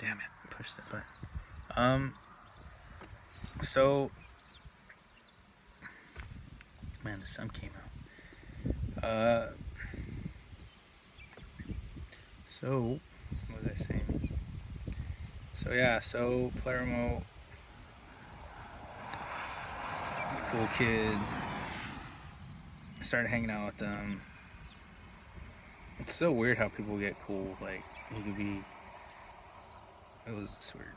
Damn it, push the button. So, man, the sun came out. So, what was I saying? So yeah, so Palermo, the cool kids, started hanging out with them. It's so weird how people get cool. Like, you could be, it was just weird.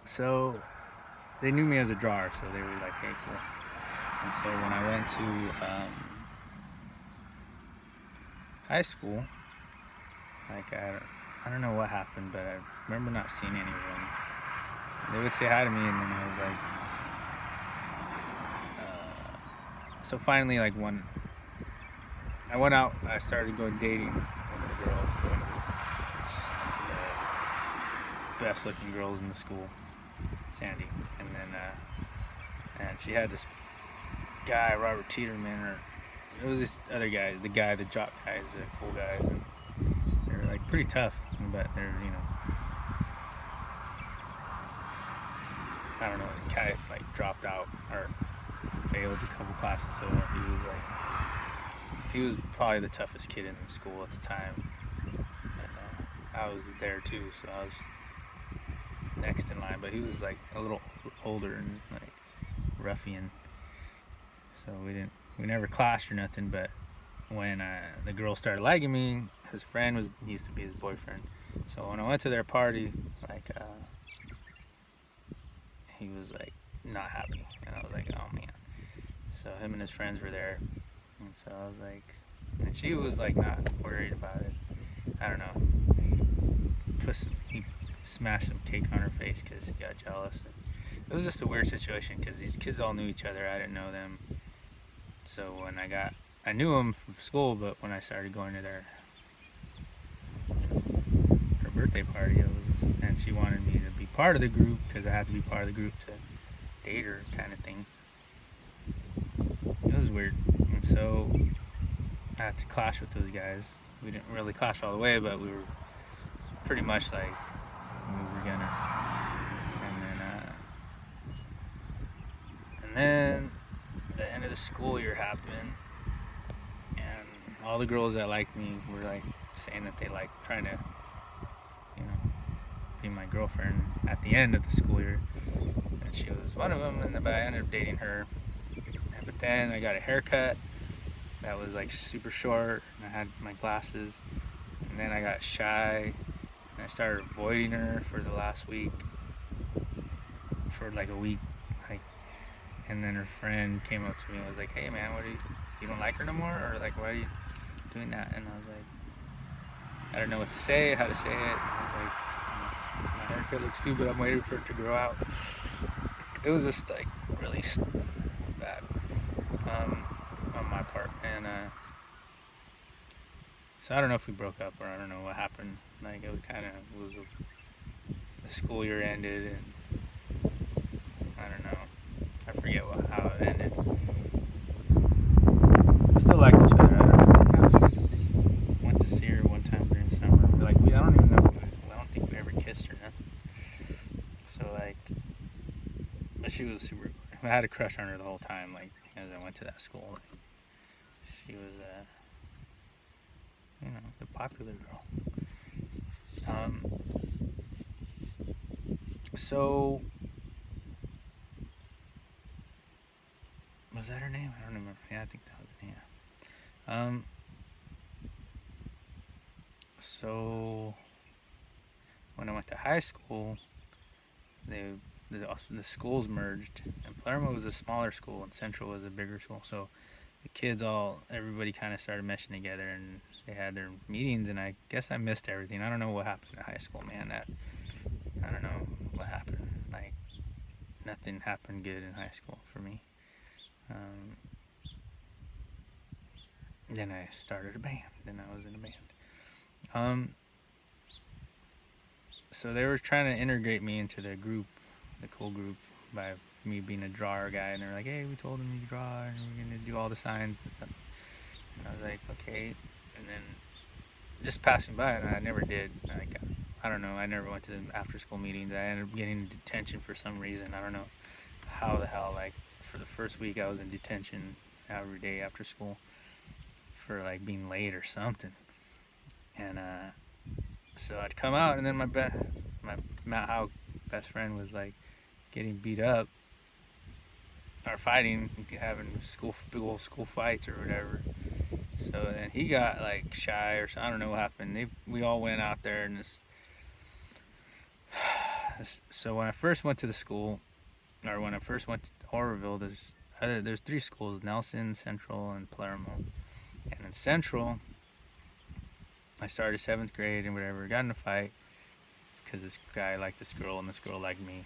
So, they knew me as a drawer, so they were like, hey, cool. And so when I went to high school, like, I don't know what happened, but I remember not seeing any of them. They would say hi to me, and then I was like, so finally, like, when I went out, I started going dating one of the girls, one of the best looking girls in the school, Sandy. And then, and she had this guy, Robert Teeterman, or it was this other guy, the jock guys, the cool guys, and they were like pretty tough, but they're, you know, I don't know, this guy like dropped out or failed a couple classes, so he was probably the toughest kid in the school at the time. And I was there too, so I was next in line, but he was like a little older and like ruffian, so we never clashed or nothing. But when the girl started liking me, his friend used to be his boyfriend, so when I went to their party, like he was like not happy, and I was like, oh man. So him and his friends were there, and so I was like, and she was like not worried about it. I don't know. He smashed some cake on her face because he got jealous. It was just a weird situation because these kids all knew each other. I didn't know them. So when I knew them from school, but when I started going to her birthday party, and she wanted me to be part of the group because I had to be part of the group to date her, kind of thing. It was weird, and so I had to clash with those guys. We didn't really clash all the way, but we were pretty much like we were gonna. And then the end of the school year happened, and all the girls that liked me were like saying that they liked trying to, you know, be my girlfriend at the end of the school year, and she was one of them. And but I ended up dating her. But then I got a haircut that was like super short, and I had my glasses, and then I got shy, and I started avoiding her for the last week, for like a week, like, and then her friend came up to me and was like, hey man, you don't like her no more, or like, why are you doing that? And I was like, I don't know what to say, how to say it, and I was like, my haircut looks stupid, I'm waiting for it to grow out. It was just like really bad on my part, and so I don't know if we broke up or I don't know what happened. Like, it kind of was the school year ended, and I don't know, I forget how it ended. We still liked each other. I went to see her one time during summer. Like, I don't even know. I don't think we ever kissed or nothing. So like, but she was super. I had a crush on her the whole time. Like, as I went to that school, like, she was you know, the popular girl. So was that her name? I don't remember. Yeah, I think that was her name. So when I went to high school, the schools merged, and Palermo was a smaller school, and Central was a bigger school. So the kids everybody kind of started meshing together, and they had their meetings, and I guess I missed everything. I don't know what happened in high school, man. I don't know what happened. Like, nothing happened good in high school for me. Then I started a band. Then I was in a band. So they were trying to integrate me into the group, the cool group, by me being a drawer guy, and they're like, hey, we told him you draw, and we're gonna do all the signs and stuff. And I was like, okay. And then just passing by, and I never did. Like, I don't know. I never went to the after school meetings. I ended up getting in detention for some reason. I don't know how the hell. Like for the first week, I was in detention every day after school for like being late or something. And so I'd come out, and then my Matt Howe best friend was like getting beat up or fighting, having big old school fights or whatever. So then he got like shy or something. I don't know what happened. We all went out there and so when I first went to the school, or when I first went to Oroville, there's 3 schools: Nelson, Central, and Palermo. And in Central, I started 7th grade and whatever. Got in a fight because this guy liked this girl and this girl liked me.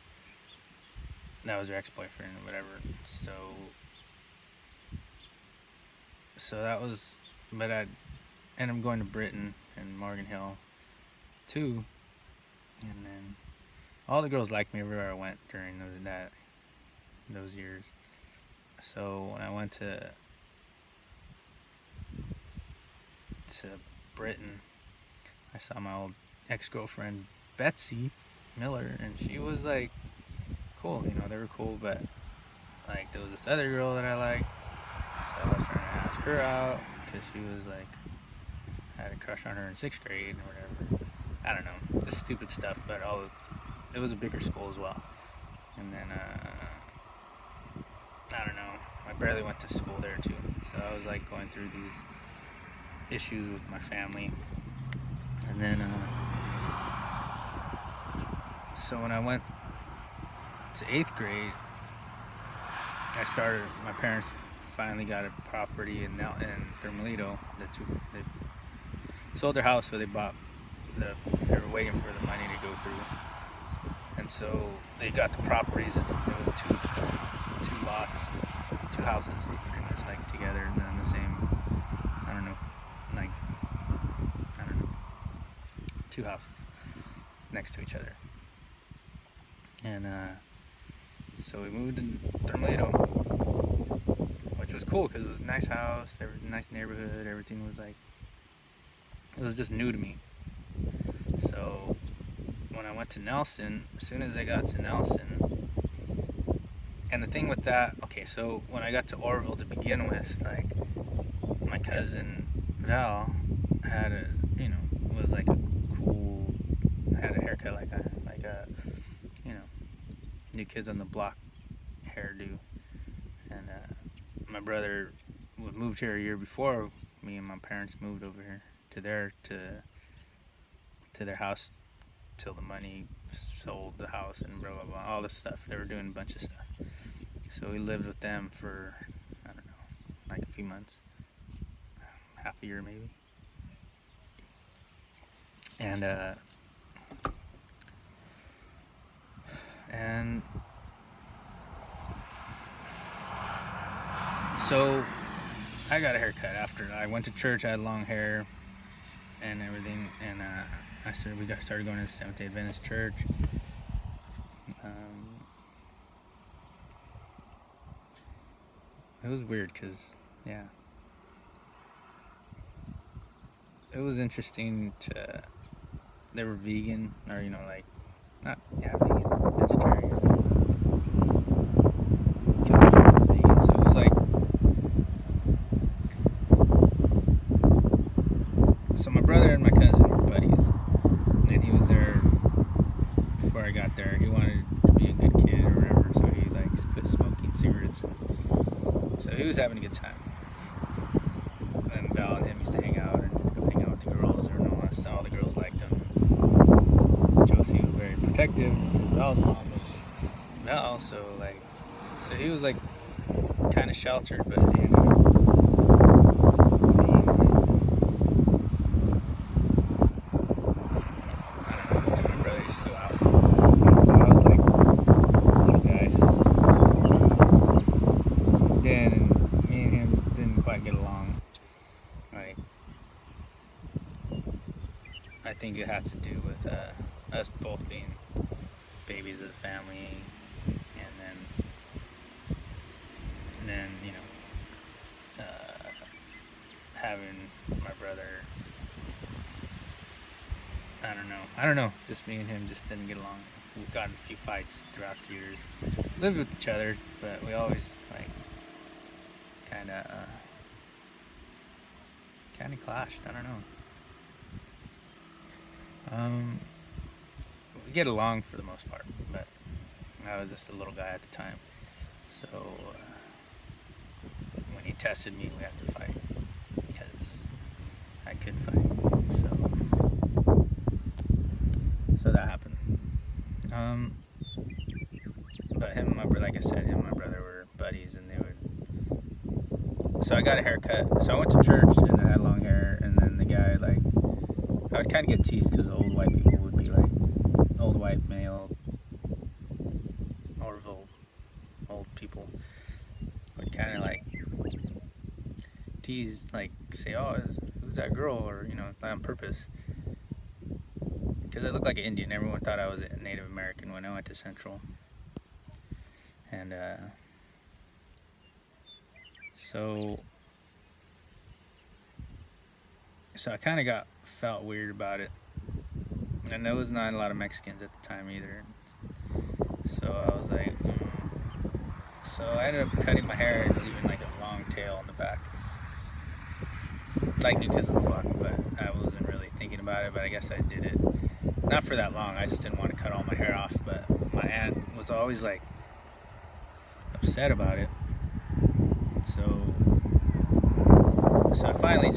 That was her ex-boyfriend or whatever. So that was, but I ended up going to Britain and Morgan Hill too, and then all the girls liked me everywhere I went during those years. So when I went to Britain, I saw my old ex-girlfriend Betsy Miller, and she was like cool, they were cool, but like there was this other girl that I liked, so I was trying to ask her out because she was like, I had a crush on her in 6th grade or whatever. I don't know, just stupid stuff, but it was a bigger school as well. And then I don't know, I barely went to school there too, so I was like going through these issues with my family. And then so when I went to 8th grade, my parents finally got a property in Thermalito. They sold their house, so they were waiting for the money to go through. And so they got the properties, and it was two lots, 2 houses, pretty much like together, and then the same, I don't know, 2 houses next to each other. And so we moved in Thermalito, which was cool because it was a nice house, nice neighborhood, everything was like, it was just new to me. So when I went to Nelson, as soon as I got to Nelson, and the thing with that, okay, so when I got to Oroville to begin with, like, my cousin Val had was like a cool, had a haircut like a New Kids on the Block hairdo, and my brother moved here a year before me, and my parents moved over here to their house till the money sold the house and blah blah blah, all this stuff. They were doing a bunch of stuff, so we lived with them for, I don't know, like a few months, half a year maybe. And so I got a haircut after I went to church. I had long hair and everything, and we started going to the Seventh-day Adventist church. It was weird because, yeah, it was interesting they were vegan, or like, not, yeah, vegan, vegetarian. Because the church was vegan, so it was like, so my brother and my cousin were buddies, and he was there before I got there. He wanted to be a good kid or whatever, so he like quit smoking cigarettes. So he was having a good time. And Val and him used to hang out and go hang out with the girls, or no, all the girls liked him. Josie was very protective of Val's mom, but Val, so he was like kind of sheltered, but I don't know, my brother used to go out. So I was like, little guys. Then me and him didn't quite get along. Like, I think it had to do with us both being babies of the family, and then having my brother, I don't know. Just me and him just didn't get along. We've gotten a few fights throughout the years. Lived with each other, but we always like kind of clashed. I don't know. We get along for the most part, but I was just a little guy at the time. So when he tested me, we had to fight because I could fight. So that happened. But him and my brother, like I said, him and my brother were buddies, and they would. So I got a haircut. So I went to church, and I had long hair, and then the guy, like, I would kind of get teased because old white people would be like, old white male, or old people would kind of like tease, like say, oh, who's that girl, or on purpose, because I looked like an Indian. Everyone thought I was a Native American when I went to Central, and so I kind of felt weird about it, and there was not a lot of Mexicans at the time either. So I was like, So I ended up cutting my hair and leaving like a long tail on the back. Like New Kids on the Block, but I wasn't really thinking about it, but I guess I did it. Not for that long, I just didn't want to cut all my hair off, but my aunt was always like upset about it. So I finally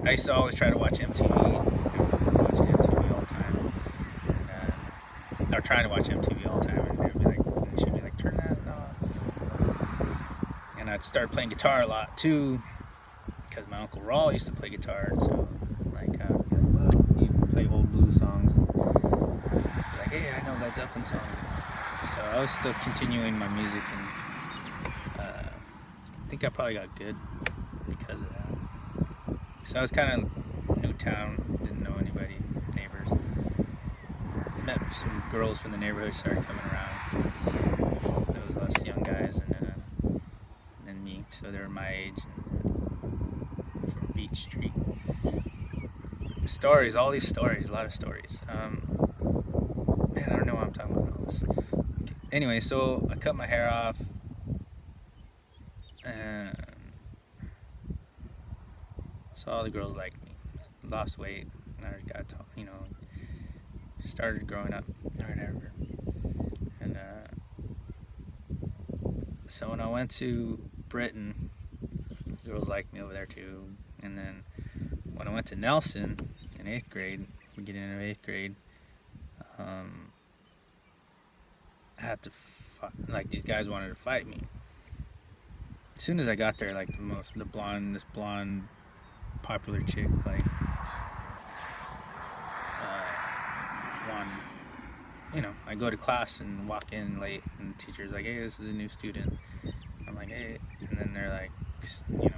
I used to always try to watch MTV. Watching MTV all the time. Or trying to watch MTV all the time, and she'd be like, turn that off. And I'd start playing guitar a lot too, because my Uncle Rawl used to play guitar, and so he'd play old blues songs. And be like, hey, I know Led Zeppelin songs. So I was still continuing my music, and I think I probably got good because of that. So I was kind of new town, didn't know anybody, neighbors. Met some girls from the neighborhood, started coming around. There was less young guys than me, so they were my age, from Beach Street. Stories, all these stories, a lot of stories. Man, I don't know why I'm talking about all this. Anyway, so I cut my hair off, and so all the girls liked me. Lost weight, I got started growing up or whatever. And so when I went to Britain, girls liked me over there too. And then when I went to Nelson in 8th grade, we get into 8th grade, I had to these guys wanted to fight me. As soon as I got there, like this blonde popular chick, I go to class and walk in late, and the teacher's like, hey, this is a new student. I'm like, hey, and then they're like, the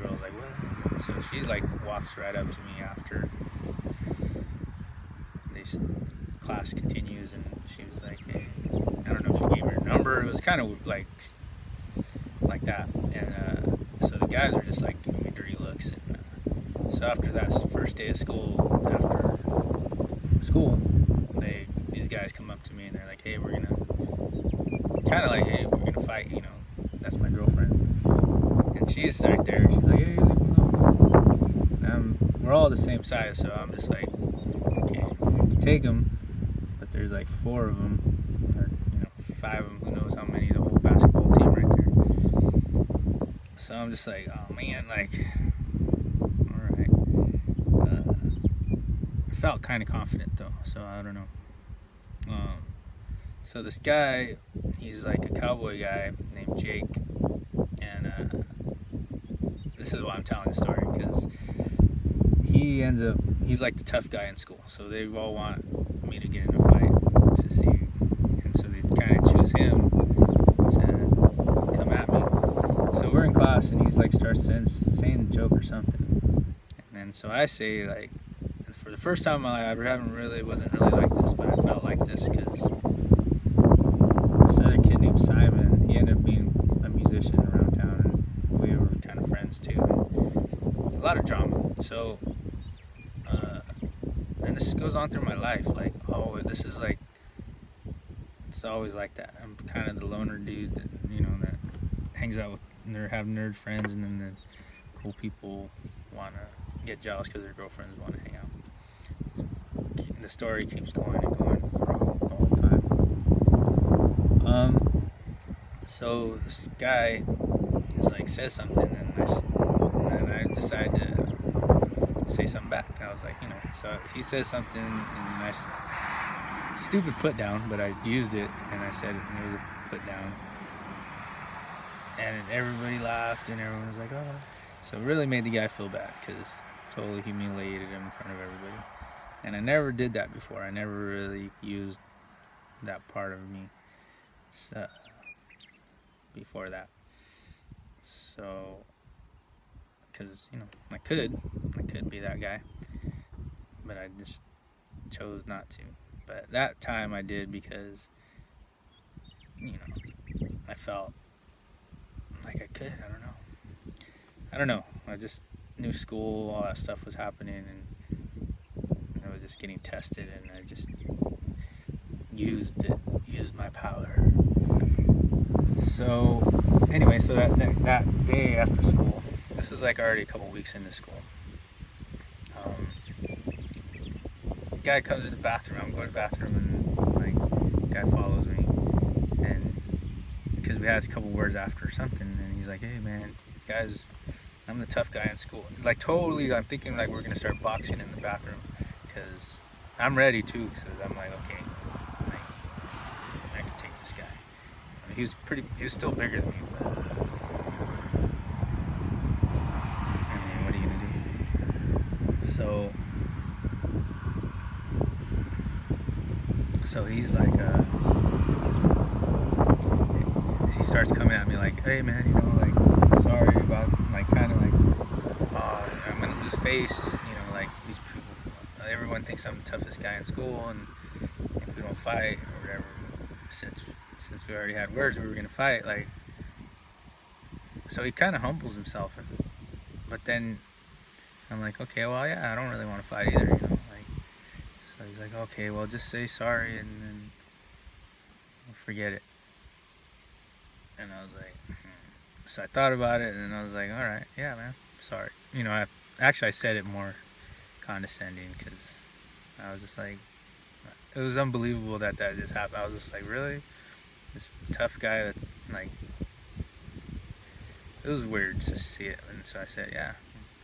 girl's like, what? So she's like, walks right up to me after class continues, and she was like, hey, I don't know if she gave her number. It was kind of like that, and so the guys were just like giving me dirty looks, and so after that first day of school, these guys come up to me and they're like, hey, we're gonna fight, that's my girlfriend, and she's right there, she's like, hey, leave me alone. And we're all the same size, so I'm just like, okay, you take them, but there's like 4 of them, or 5 of them, who knows how many, the whole basketball team right there. So I'm just like, oh man, alright. I felt kind of confident though, so I don't know. So this guy, he's like a cowboy guy named Jake, and this is why I'm telling the story, because he's like the tough guy in school, so they all want me to get in a fight to see, and so they kind of choose him to come at me. So we're in class, and he's like starts saying a joke or something, and then so I say, like, for the first time in my life, I wasn't really like this, but I felt like this because this other kid named Simon, he ended up being a musician around town, and we were kind of friends too. A lot of drama. So, and this goes on through my life. Like, oh, this is like, it's always like that. I'm kind of the loner dude that, that hangs out with, have nerd friends, and then the cool people want to get jealous because their girlfriends want to hang out. The story keeps going and going for the whole time. So this guy is like, says something, and I decide to say something back. I was like, so he says something, and stupid put down, but I used it, and I said it was a put down, and everybody laughed, and everyone was like, oh. So it really made the guy feel bad, because totally humiliated him in front of everybody. And I never did that before. I never really used that part of me before that. So, because, I could be that guy, but I just chose not to. But that time I did because, I felt like I could. I don't know. I just knew school, all that stuff was happening, and I was just getting tested, and I just used my power. So anyway, so that day after school, this is like already a couple weeks into school. Guy comes to the bathroom. I'm going to the bathroom, and like, guy follows me, and because we had a couple words after something, and he's like, "Hey man, guys, I'm the tough guy in school." Like, totally, I'm thinking like we're gonna start boxing in the bathroom, because I'm ready too. Because I'm like, okay, I can take this guy. I mean, he was still bigger than me, but I mean, what are you gonna do? So he's like, he starts coming at me like, "Hey man, like, sorry about, like, kind of like, I'm gonna lose face, like, these people, everyone thinks I'm the toughest guy in school, and if we don't fight or whatever, since we already had words we were gonna fight, like." So he kind of humbles himself, but then I'm like, okay, well, yeah, I don't really want to fight either, like. So he's like, okay, well, just say sorry, and then we'll forget it. And I was like, So I thought about it, and then I was like, all right, yeah, man, sorry. I said it more condescending, because I was just like, it was unbelievable that just happened. I was just like, really? This tough guy that's like, it was weird to see it. And so I said, yeah,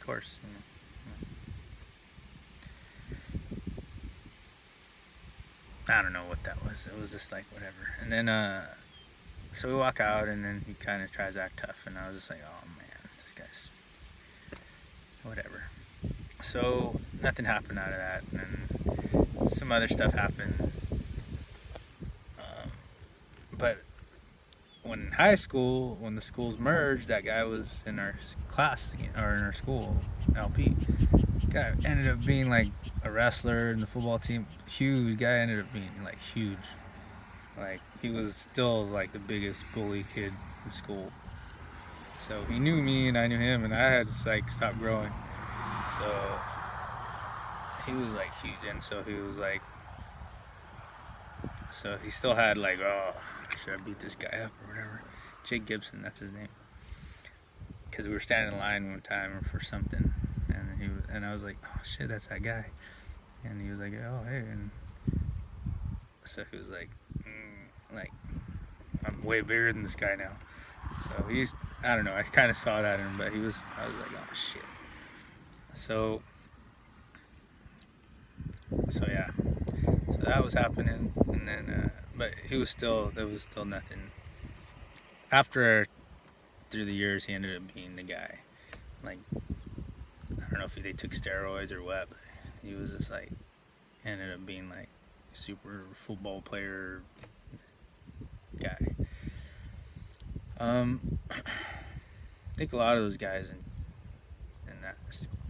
of course. I don't know what that was. It was just like, whatever. And then, so we walk out, and then he kind of tries to act tough, and I was just like, oh man, this guy's whatever. So nothing happened out of that, and then some other stuff happened. But when in high school, when the schools merged, that guy was in our class, or in our school, LP. Guy ended up being like a wrestler in the football team. Huge guy, ended up being like huge. Like, he was still like the biggest bully kid in school. So he knew me, and I knew him, and I had to like stop growing. So he was like huge, and so he was like, so he still had like, oh, should I beat this guy up or whatever? Jake Gibson, that's his name. Because we were standing in line one time for something, and I was like, oh shit, that's that guy. And he was like, oh hey, and so he was like, like, I'm way bigger than this guy now. So I don't know, I kind of saw that in him, but I was like, oh shit. So yeah, so that was happening, and then, but there was still nothing. After, through the years, he ended up being the guy. Like, I don't know if they took steroids or what, but he was just like, ended up being like a super football player guy. I think a lot of those guys in that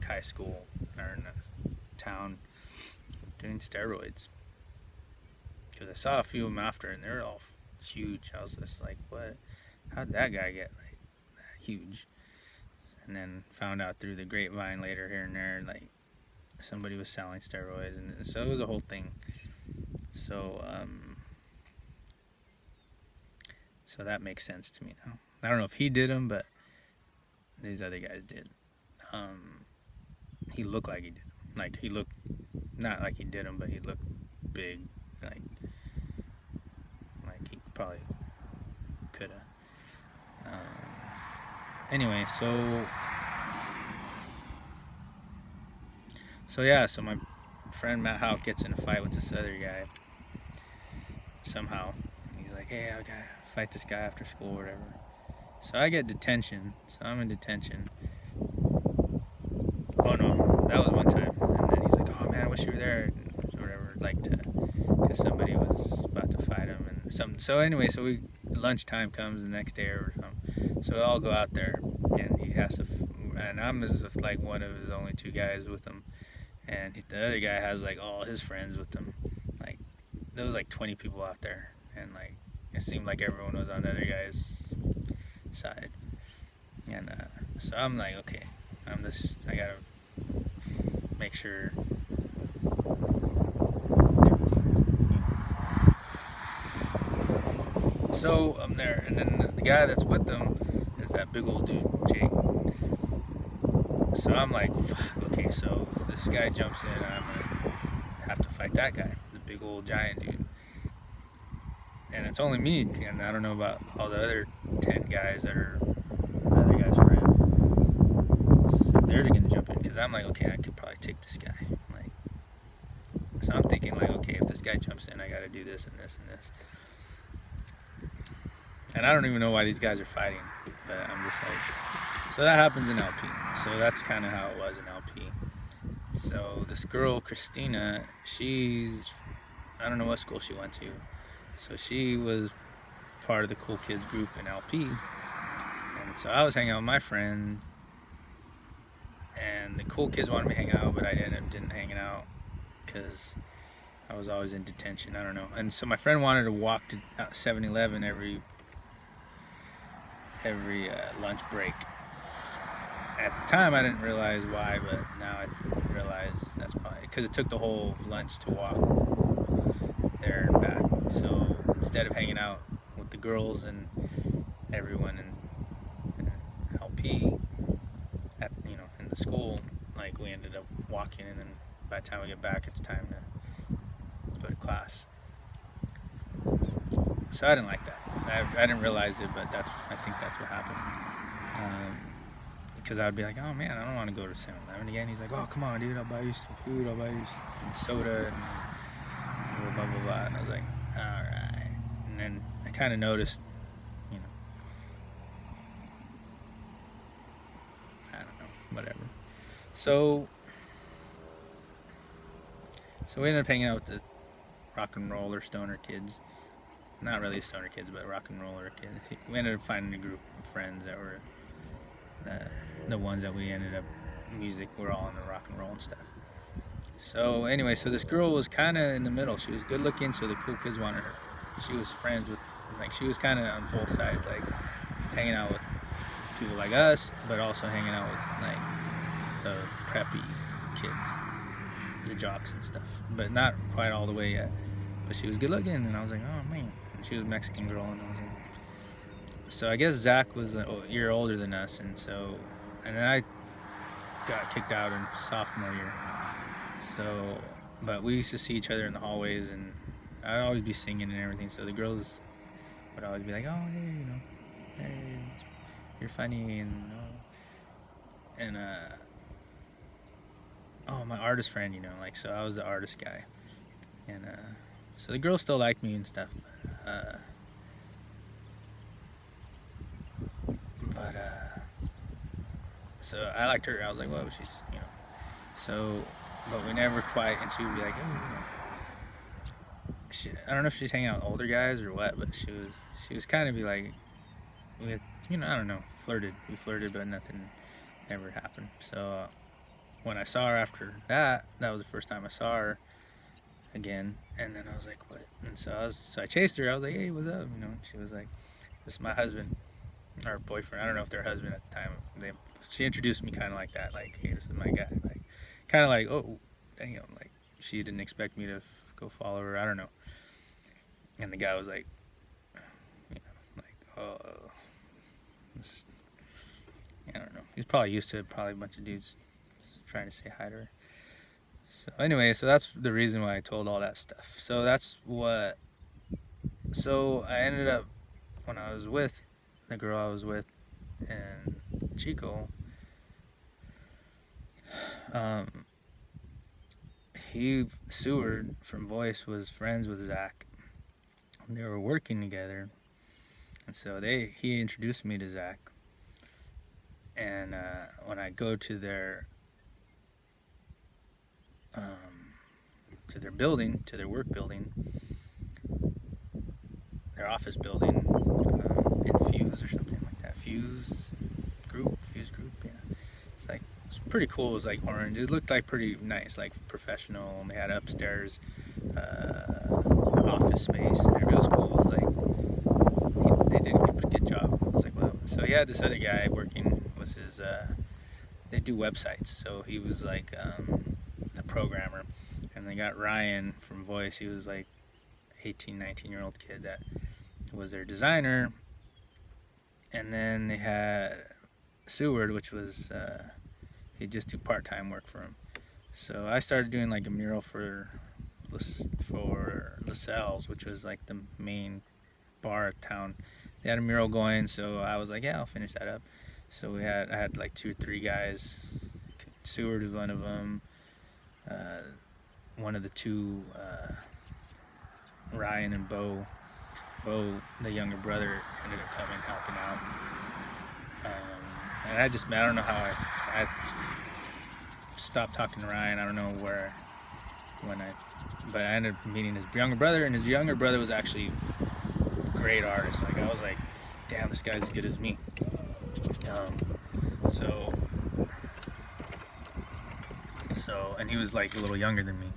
high school, or in that town, doing steroids. Because I saw a few of them after, and they're all huge. I was just like, what? How'd that guy get like that huge? And then found out through the grapevine later, here and there, like, somebody was selling steroids, and so it was a whole thing. So so that makes sense to me now. I don't know if he did them, but these other guys did. He looked like he did them. Like, he looked not like he did them, but he looked big, like he probably could have. Anyway, so yeah, so my friend Matt Houck gets in a fight with this other guy somehow. He's like, hey, I gotta fight this guy after school or whatever. So I get detention. So I'm in detention. Oh no, that was one time. And then he's like, oh man, I wish you were there or whatever, like, because somebody was about to fight him and something. So anyway, so lunchtime comes the next day or something. So we all go out there, and he has to, and I'm just like one of his only 2 guys with him. And the other guy has like all his friends with him. Like, there was like 20 people out there, and like it seemed like everyone was on the other guy's side. And so I'm like, okay, I gotta make sure everything's, So I'm there, and then the guy that's with them is that big old dude, Jake. So I'm like, fuck, okay, so if this guy jumps in, I'm gonna have to fight that guy, the big old giant dude. And it's only me, and I don't know about all the other 10 guys that are the other guy's friends. So they're gonna jump in, because I'm like, okay, I could probably take this guy. Like, so I'm thinking like, okay, if this guy jumps in, I gotta do this and this and this. And I don't even know why these guys are fighting, but I'm just like, so that happens in LP. So that's kind of how it was in LP. So this girl, Christina, I don't know what school she went to. So she was part of the cool kids group in LP. And so I was hanging out with my friend, and the cool kids wanted me to hang out, but I didn't hang out because I was always in detention. I don't know. And so my friend wanted to walk to 7-Eleven every lunch break. At the time I didn't realize why, but now I realize that's probably because it took the whole lunch to walk there and back. So instead of hanging out with the girls and everyone in LP in the school, like, we ended up walking, and then by the time we get back, it's time to go to class. So I didn't like that. I didn't realize it, but I think that's what happened. Because I would be like, oh man, I don't want to go to 7-Eleven again. He's like, oh, come on, dude, I'll buy you some food, I'll buy you some soda, and blah, blah, blah. And I was like, all right. And then I kind of noticed, I don't know, whatever. So we ended up hanging out with the rock and roller stoner kids. Not really stoner kids, but rock and roller kids. We ended up finding a group of friends that were the ones that we ended up music. We're all into rock and roll and stuff. So anyway, so this girl was kind of in the middle. She was good looking, so the cool kids wanted her. She was friends with, like, she was kind of on both sides, like hanging out with people like us, but also hanging out with like the preppy kids, the jocks and stuff, but not quite all the way yet. But she was good looking, and I was like, oh man. And she was a Mexican girl, and I was like, so I guess Zach was a year older than us, and then I got kicked out in sophomore year. So, but we used to see each other in the hallways, and I'd always be singing and everything. So the girls would always be like, oh, hey, hey, you're funny, and oh, my artist friend, like, so I was the artist guy, and so the girls still liked me and stuff, but so I liked her. I was like, whoa, she's, so, but we never quite, and she would be like, oh, I don't know if she's hanging out with older guys or what, but she was kind of be like, we had, I don't know, we flirted, but nothing ever happened. So when I saw her after that was the first time I saw her again, and then I was like, what? And so I chased her. I was like, hey, what's up? And she was like, this is my husband, or boyfriend. I don't know if they're husband at the time. She introduced me kind of like that, like, hey, this is my guy, like, kind of like, oh, damn, like she didn't expect me to go follow her. I don't know. And the guy was like, oh, this, I don't know. He's probably used to it. Probably a bunch of dudes trying to say hi to her. So anyway, so that's the reason why I told all that stuff. So that's what. So I ended up, when I was with the girl I was with and Chico, Seward from Voice was friends with Zach. They were working together, and so he introduced me to Zach. And when I go to their building, to their work building, their office building, in Fuse or something like that. Fuse Group, yeah. It's pretty cool. It was like orange. It looked like pretty nice, like professional. And they had upstairs office space. And it was cool. It was like they did a good job. I was like, well, so he had this other guy working. Was his they do websites, so he was like a programmer. And they got Ryan from Voice. He was like 18, 19-year-old kid that was their designer. And then they had Seward, which was he'd just do part-time work for him. So I started doing like a mural for LaSalle's, which was like the main bar of town. They had a mural going, so I was like, yeah, I'll finish that up. So I had like 2 or 3 guys. Seward was one of them. One of the 2, Ryan and Bo, the younger brother, ended up coming helping out. And I don't know how I stopped talking to Ryan. I don't know but I ended up meeting his younger brother, and his younger brother was actually a great artist. Like, I was like, damn, this guy's as good as me. And he was like a little younger than me.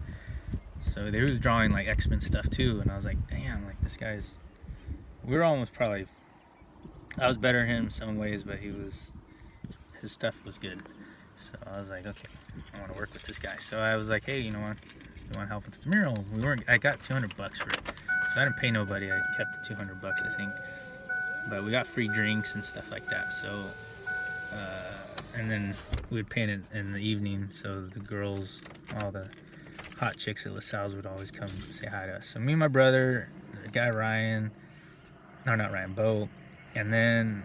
So he was drawing like X-Men stuff too, and I was like, damn, like this guy's. We were almost probably. I was better than him in some ways, but his stuff was good. So I was like, okay, I want to work with this guy. So I was like, hey, you want to help with this mural? I got $200 for it, so I didn't pay nobody. I kept the $200, I think. But we got free drinks and stuff like that. So, and then we would paint it in the evening. So the girls, all the hot chicks at LaSalle's would always come say hi to us. So me and my brother, the guy Ryan, no, not Ryan, Bo, and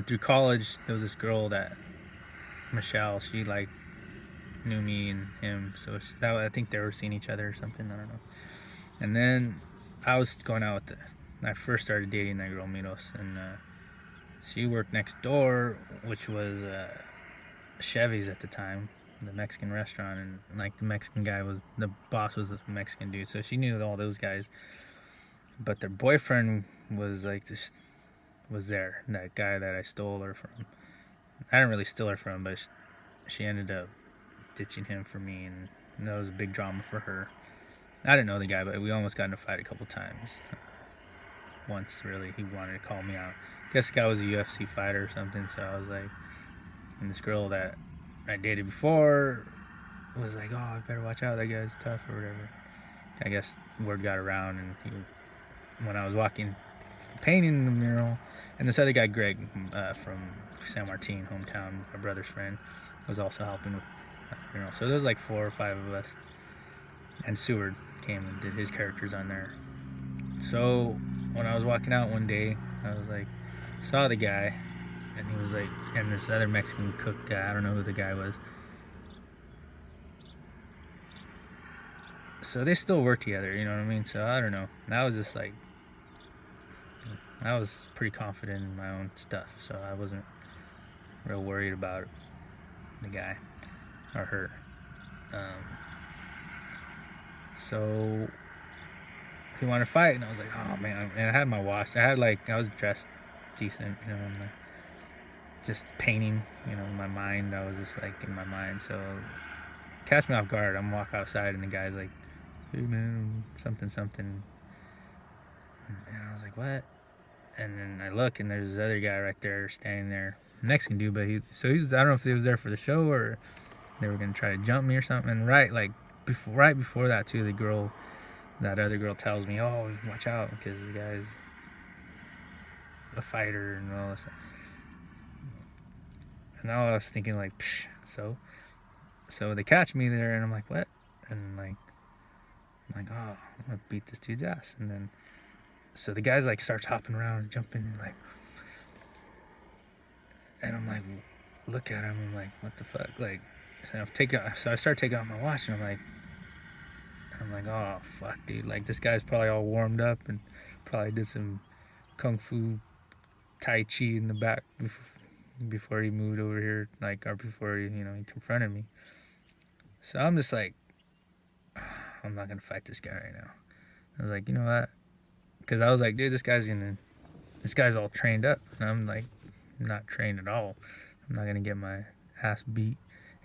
through college there was this girl that Michelle, she like knew me and him, so I think they were seeing each other or something, I don't know. And then I was going out with I first started dating that girl Miros, and she worked next door, which was Chevy's at the time, the Mexican restaurant, and like the Mexican guy the boss was the Mexican dude, so she knew all those guys. But their boyfriend was like this, was there, that guy that I stole her from. I didn't really steal her from, but she ended up ditching him for me, and that was a big drama for her. I didn't know the guy, but we almost got in a fight a couple times. Once, really, he wanted to call me out. I guess the guy was a UFC fighter or something, so I was like, and this girl that I dated before was like, oh, I better watch out, that guy's tough or whatever. I guess word got around, and when I was painting the mural, and this other guy, Greg, from San Martin, hometown, my brother's friend, was also helping with that mural. So there was like 4 or 5 of us, and Seward came and did his characters on there. So when I was walking out one day, I was like, saw the guy, and he was like, and this other Mexican cook guy, I don't know who the guy was. So they still work together, you know what I mean? So I don't know. I was just like, I was pretty confident in my own stuff, so I wasn't real worried about the guy or her. So he wanted to fight, and I was like, oh man. And I had my watch. I was dressed decent, you know, and just painting, you know, in my mind. I was just like in my mind. So catch me off guard. I'm walking outside, and the guy's like, hey man, something. And I was like, what? And then I look, and there's this other guy right there standing there, Mexican dude, but I don't know if he was there for the show or they were gonna try to jump me or something. And right before that too, that other girl tells me, "Oh, watch out, because the guy's a fighter and all this." And now I was thinking like, psh, so they catch me there, and I'm like, what? And like, I'm like, oh, I'm gonna beat this dude's ass. And then, so the guy's like starts hopping around and jumping, and like, and I'm like, look at him. I'm like, what the fuck? Like, so I start taking out my watch, and I'm like, oh fuck, dude. Like, this guy's probably all warmed up and probably did some kung fu, tai chi in the back before he moved over here, like, or before he confronted me. So I'm just like, I'm not gonna fight this guy right now. I was like, you know what? Because I was like, dude, this guy's all trained up, and I'm like, not trained at all. I'm not gonna get my ass beat.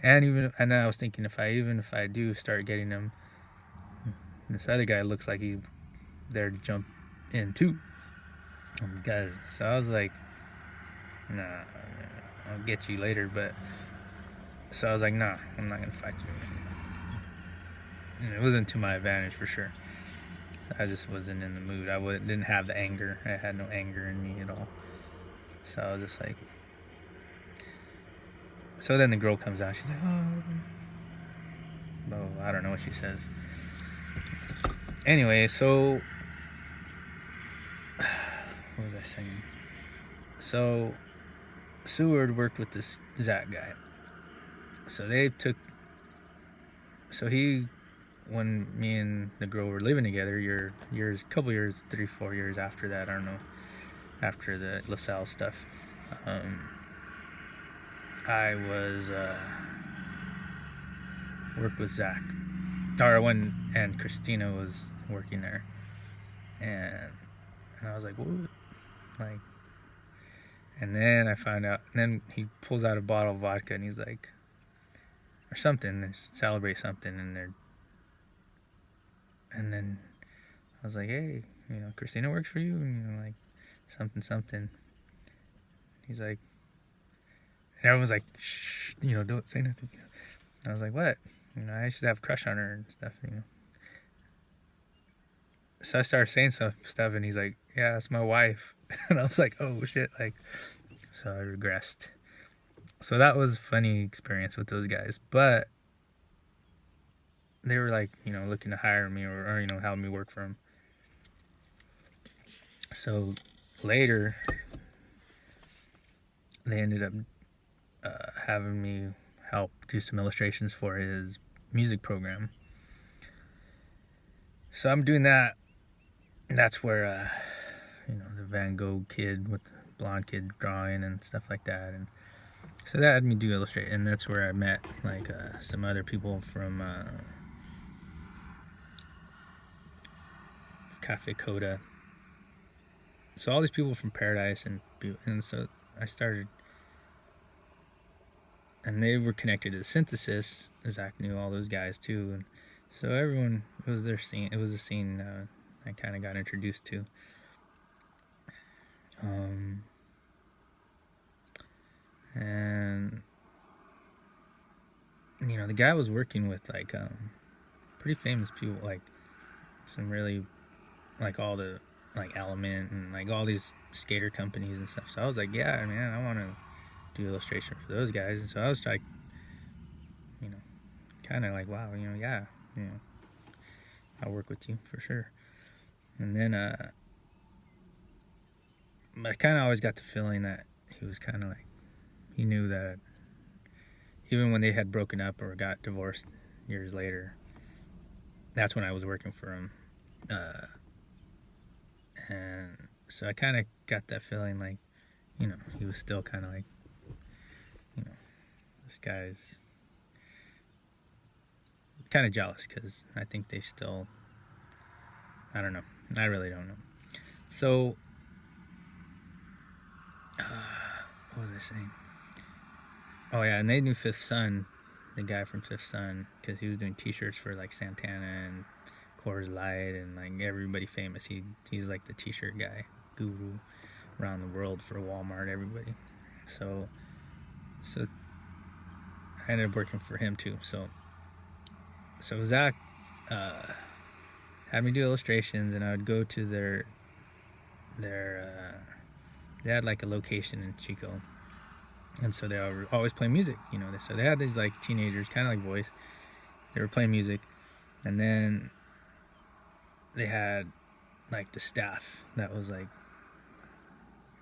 And then I was thinking, if I do start getting him, this other guy looks like he's there to jump in too. Guys, so I was like, nah, I'll get you later. But so I was like, nah, I'm not gonna fight you. And it wasn't to my advantage for sure. I just wasn't in the mood. Didn't have the anger. I had no anger in me at all. So I was just like, so then the girl comes out. She's like, oh, well, I don't know what she says. Anyway, so what was I saying? So Seward worked with this Zach guy. So when me and the girl were living together, couple years, 3-4 years after that, I don't know, after the LaSalle stuff, I was worked with Zach, and Christina was working there, and I was like, what? Like, and then I found out, and then he pulls out a bottle of vodka, and he's like, or something, they celebrate something, and then I was like, hey, Christina works for you, and like, something. He's like, and everyone's like, shh, don't say nothing. I was like, what? I used to have a crush on her and stuff, So I started saying stuff, and he's like, yeah, that's my wife. And I was like, oh shit, like, so I regressed. So that was a funny experience with those guys, but they were like, looking to hire me or have me work for them. So later, they ended up having me help do some illustrations for his music program. So I'm doing that. That's where, the Van Gogh kid with the blonde kid drawing and stuff like that. And so that had me do illustrate. And that's where I met, like, some other people from Cafe Coda. So all these people from Paradise, and so I started, and they were connected to the Synthesis. Zach knew all those guys too, and so everyone, it was their scene. It was a scene I kind of got introduced to. And the guy was working with like pretty famous people, like some really, like all the, like Element and like all these skater companies and stuff. So I was like, yeah, man, I want to do illustration for those guys. And so I was like, kind of like, wow, yeah, I'll work with you for sure. And then but I kind of always got the feeling that he was kind of like, he knew that even when they had broken up or got divorced years later, that's when I was working for him. And so I kind of got that feeling like, he was still kind of like, this guy's kind of jealous, because I think they still, I don't know. I really don't know. So, what was I saying? Oh yeah, and they knew Fifth Son, the guy from Fifth Son, because he was doing T-shirts for like Santana and Coors Light and like everybody famous. He's like the T-shirt guy, guru around the world for Walmart, everybody. So I ended up working for him too. So Zach had me do illustrations, and I would go to their they had like a location in Chico, and so they were always playing music. So they had these like teenagers, kind of like Voice. They were playing music, and then they had like the staff that was like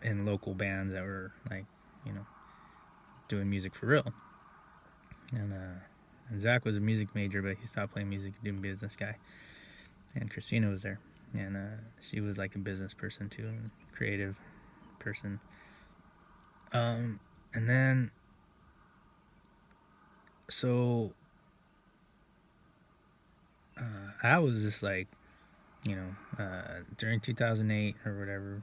in local bands that were like, doing music for real. And Zach was a music major, but he stopped playing music, doing business guy. And Christina was there, and she was like a business person too, and creative person. And then, so I was just like, during 2008 or whatever,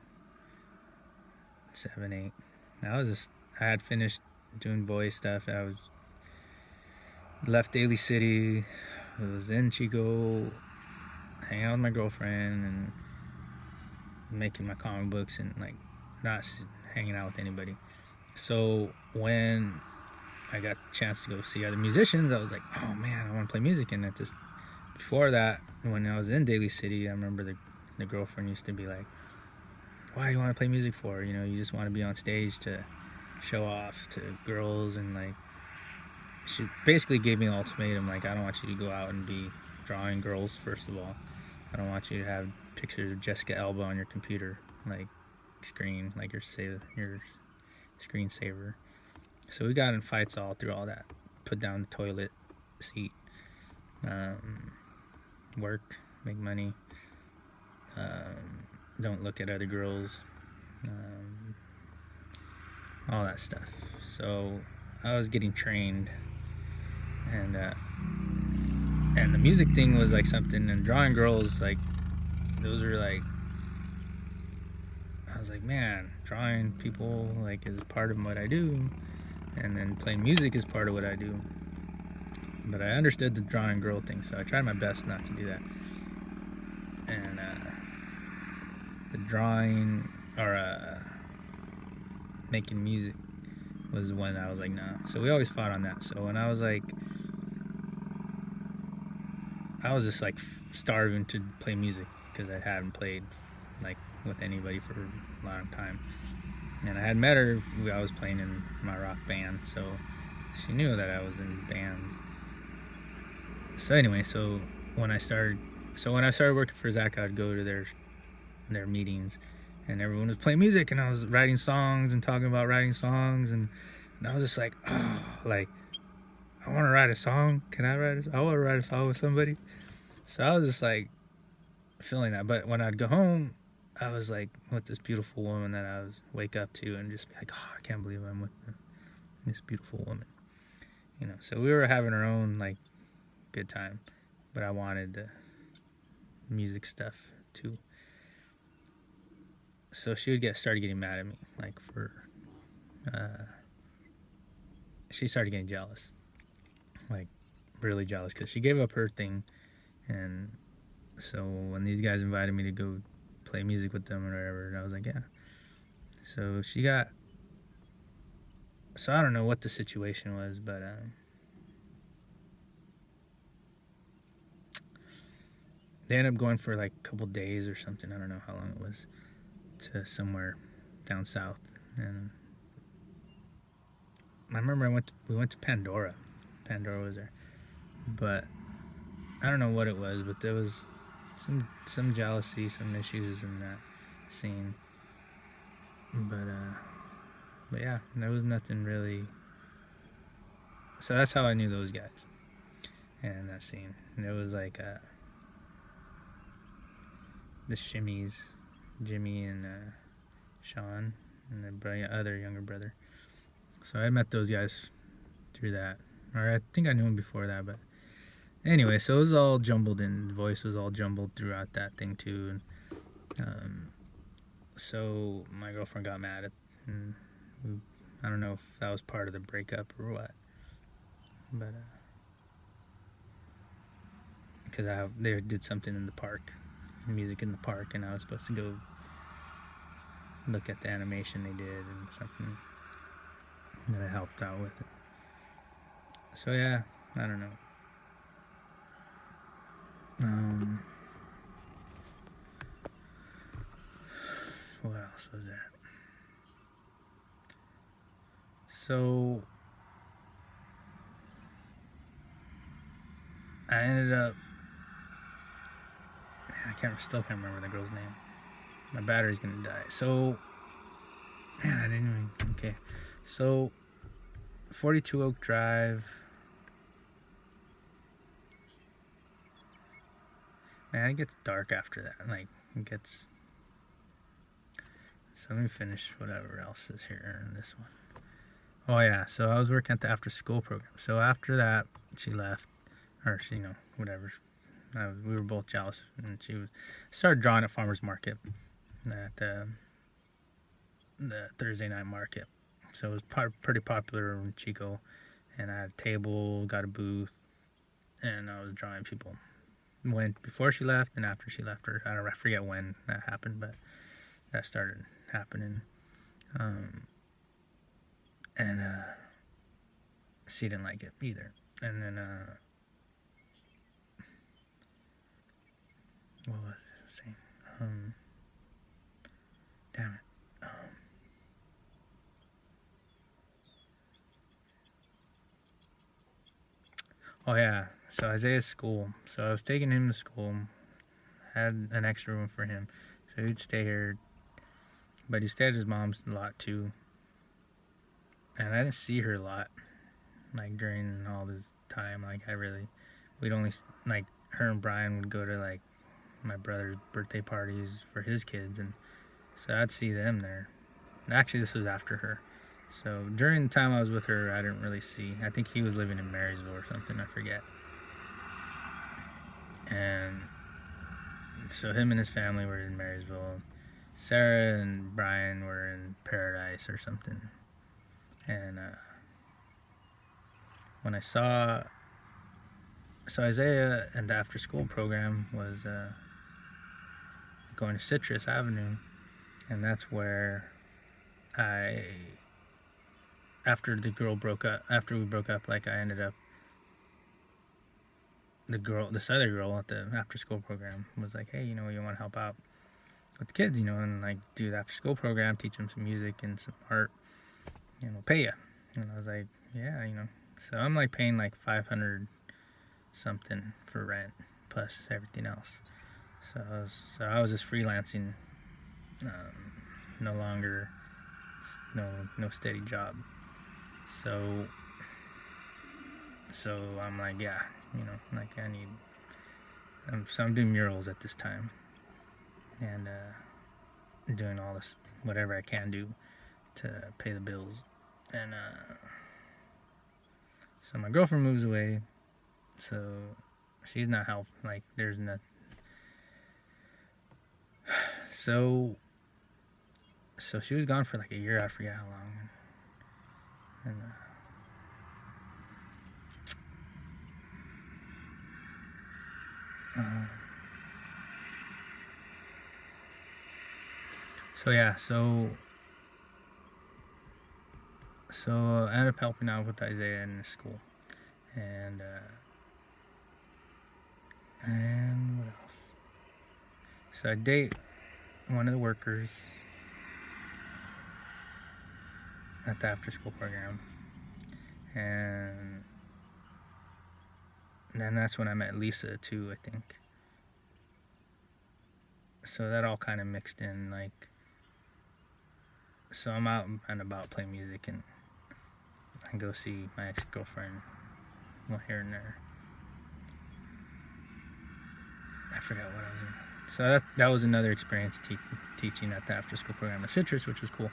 7, 8, I had finished doing Voice stuff. I was left Daly City, I was in Chico, hanging out with my girlfriend and making my comic books and like not hanging out with anybody. So when I got a chance to go see other musicians, I was like, oh man, I want to play music. And before that, when I was in Daly City, I remember the girlfriend used to be like, why do you want to play music for? You just want to be on stage to show off to girls. And like, she basically gave me an ultimatum, like, I don't want you to go out and be drawing girls, first of all. I don't want you to have pictures of Jessica Alba on your computer, like screen, like your screensaver. So we got in fights all through all that. Put down the toilet seat, work, make money, don't look at other girls, all that stuff. So I was getting trained, and the music thing was like something, and drawing girls, like, those were like, I was like, man, drawing people like is part of what I do, and then playing music is part of what I do. But I understood the drawing girl thing, so I tried my best not to do that. And the drawing or making music was when I was like, nah. So we always fought on that. So when I was like, I was just like starving to play music because I hadn't played like with anybody for a long time. And I had met her, I was playing in my rock band, so she knew that I was in bands. So anyway, when I started working for Zach, I'd go to their meetings, and everyone was playing music, and I was writing songs and talking about writing songs, and I was just like, oh, like, I want to write a song. I want to write a song with somebody. So I was just like feeling that. But when I'd go home, I was like with this beautiful woman that I was wake up to and just be like, oh, I can't believe I'm with this beautiful woman. So we were having our own like good time, but I wanted the music stuff too. So she would started getting mad at me, like she started getting jealous, like really jealous, because she gave up her thing, and so when these guys invited me to go play music with them or whatever, and I was like, yeah. So I don't know what the situation was, but they ended up going for like a couple days or something. I don't know how long it was, to somewhere down south. And I remember we went to Pandora. Pandora was there, but I don't know what it was, but there was some jealousy, some issues in that scene. But yeah, there was nothing really. So that's how I knew those guys and that scene. And it was like the Shimmies, Jimmy and Sean, and the other younger brother. So I met those guys through that, or I think I knew him before that. But anyway, so it was all jumbled in. The Voice was all jumbled throughout that thing too, and so my girlfriend got mad at, and I don't know if that was part of the breakup or what, but because they did something in the park, music in the park, and I was supposed to go look at the animation they did and something that I helped out with it. So yeah, I don't know. What else was that? So I ended up. Man, still can't remember the girl's name. My battery's gonna die. So, man, I didn't even. Okay, so 42 Oak Drive. Man, it gets dark after that. Like, it gets. So let me finish whatever else is here in this one. Oh yeah, so I was working at the after school program. So after that, she left, or she, whatever. We were both jealous, and she started drawing at farmers market, at the Thursday night market. So it was pretty popular in Chico, and I had a table, got a booth, and I was drawing people. Before she left and after she left, or I forget when that happened, but that started happening. And she didn't like it either. And then what was I saying? Damn it. Oh yeah. So Isaiah's school. So I was taking him to school. Had an extra room for him, so he'd stay here. But he stayed at his mom's a lot too. And I didn't see her a lot, like during all this time. Like we'd only like her and Brian would go to like my brother's birthday parties for his kids, and so I'd see them there. And actually, this was after her. So during the time I was with her, I didn't really see. I think he was living in Marysville or something. I forget. And so him and his family were in Marysville. Sarah and Brian were in Paradise or something. And when I saw, so Isaiah and the after school program was going to Citrus Avenue, and that's where after we broke up, like I ended up, this other girl at the after school program was like, hey, you want to help out with the kids, and like do the after school program, teach them some music and some art, pay you. And I was like, yeah, so I'm like paying like 500 something for rent plus everything else. So I was just freelancing, no longer, no steady job. So I'm like, yeah, like I'm doing murals at this time, and doing all this, whatever I can do to pay the bills. And so my girlfriend moves away, so she's not helping, like there's nothing. So she was gone for like a year, I forget how long. And so yeah, so I ended up helping out with Isaiah in school, and what else? So I date one of the workers at the after school program, and then that's when I met Lisa too, I think. So that all kind of mixed in, like, so I'm out and about playing music, and I go see my ex-girlfriend, well, here and there. I forgot what I was in. So that was another experience teaching at the after school program at Citrus, which was cool.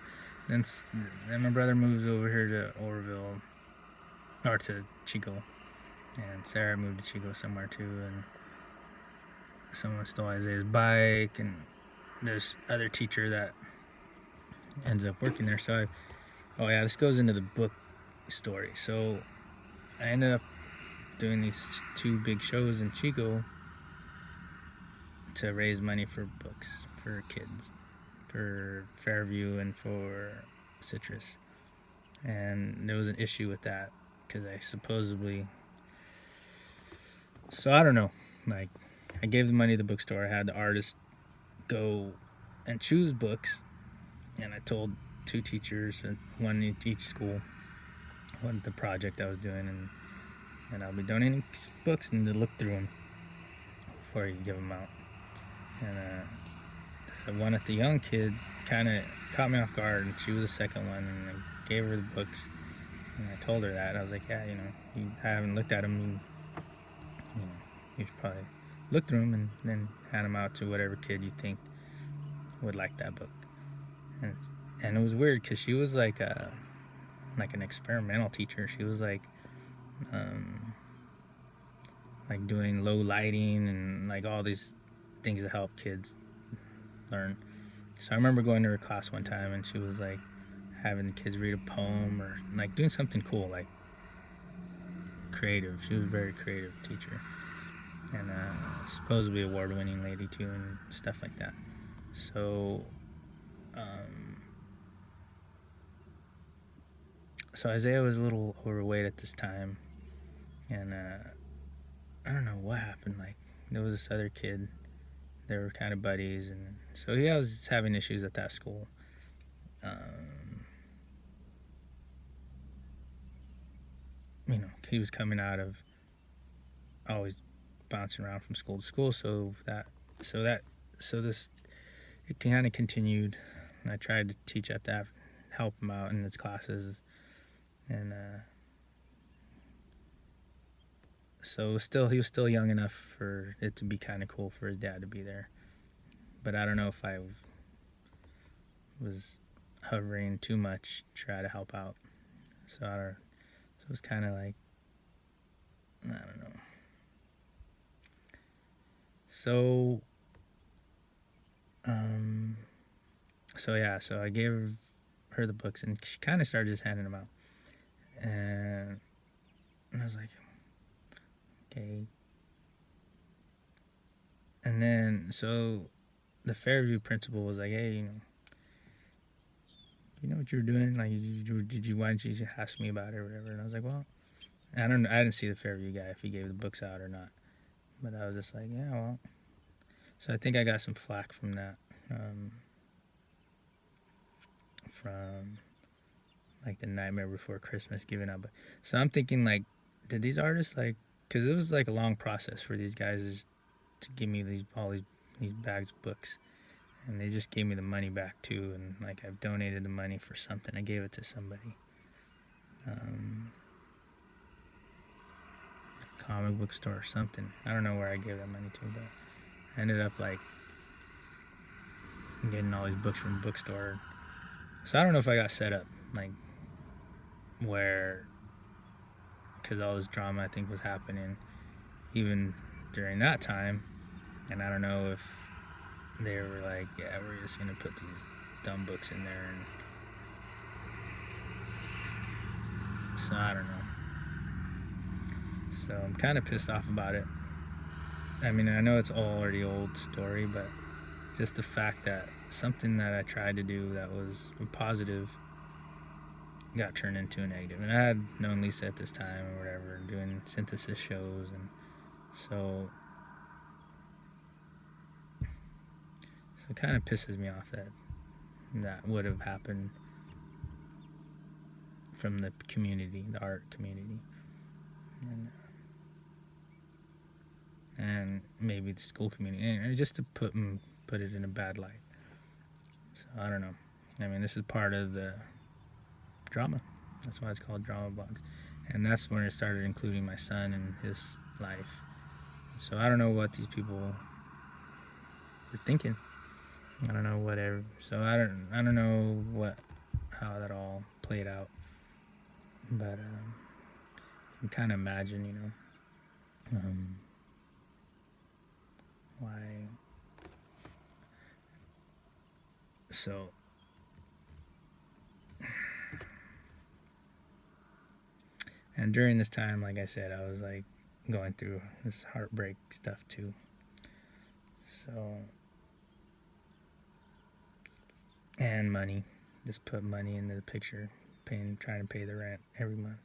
Then my brother moves over here to Oroville, or to Chico, and Sarah moved to Chico somewhere too, and someone stole Isaiah's bike, and there's other teacher that ends up working there. So oh yeah, this goes into the book story. So I ended up doing these 2 big shows in Chico to raise money for books for kids, for Fairview and for Citrus. And there was an issue with that, because I supposedly. So I don't know. Like, I gave the money to the bookstore. I had the artist go and choose books, and I told 2 teachers, one in each school, what the project I was doing, and I'll be donating books and to look through them before you give them out. And the one at the young kid kind of caught me off guard, and she was the second one, and I gave her the books, and I told her that. I was like, yeah, you haven't looked at them, you should probably look through them and then hand them out to whatever kid you think would like that book. And it was weird because she was like an experimental teacher. She was like doing low lighting and like all these things to help kids learn. So I remember going to her class one time, and she was like having the kids read a poem or like doing something cool, like creative. She was a very creative teacher, and supposedly award-winning lady too, and stuff like that. So so Isaiah was a little overweight at this time, and I don't know what happened. Like, there was this other kid. They were kind of buddies, and so he was having issues at that school. He was coming out of always bouncing around from school to school, so this it kind of continued. And I tried to teach at that, help him out in his classes, and so he was still young enough for it to be kind of cool for his dad to be there. But I don't know if I was hovering too much to try to help out. So it was kind of like, I don't know. So so I gave her the books, and she kind of started just handing them out, and I was like, okay. And then so the Fairview principal was like, hey, you know what you're doing? Like, why didn't you just ask me about it or whatever? And I was like, well, I didn't see the Fairview guy if he gave the books out or not, but I was just like, yeah, well. So I think I got some flack from that, from like the Nightmare Before Christmas giving out. So I'm thinking, like, did these artists, like, because it was like a long process for these guys to give me all these bags of books, and they just gave me the money back too, and like I've donated the money for something. I gave it to somebody, comic book store or something. I don't know where I gave that money to, but I ended up like getting all these books from the bookstore. So I don't know if I got set up, like, where, because all this drama I think was happening even during that time, and I don't know if they were like, yeah, we're just gonna put these dumb books in there, and so I don't know. So I'm kind of pissed off about it. I mean, I know it's already old story, but just the fact that something that I tried to do that was a positive got turned into a negative. And I had known Lisa at this time or whatever, doing synthesis shows, and so it kind of pisses me off that would have happened from the community, the art community, and maybe the school community, and just to put it in a bad light. So I don't know. I mean, this is part of the drama. That's why it's called Drama Blogs. And that's when it started including my son and his life. So I don't know what these people were thinking. I don't know whatever. So I don't know how that all played out. But you can kind of imagine, why. So and during this time, like I said, I was like going through this heartbreak stuff too. So, and money, just put money into the picture, trying to pay the rent every month.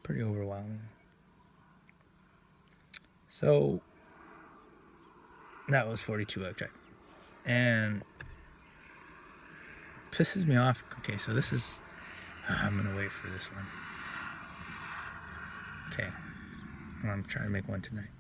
pretty overwhelming. So that was 42 electric, and pisses me off. Okay, so this is, I'm gonna wait for this one. Okay, I'm trying to make one tonight.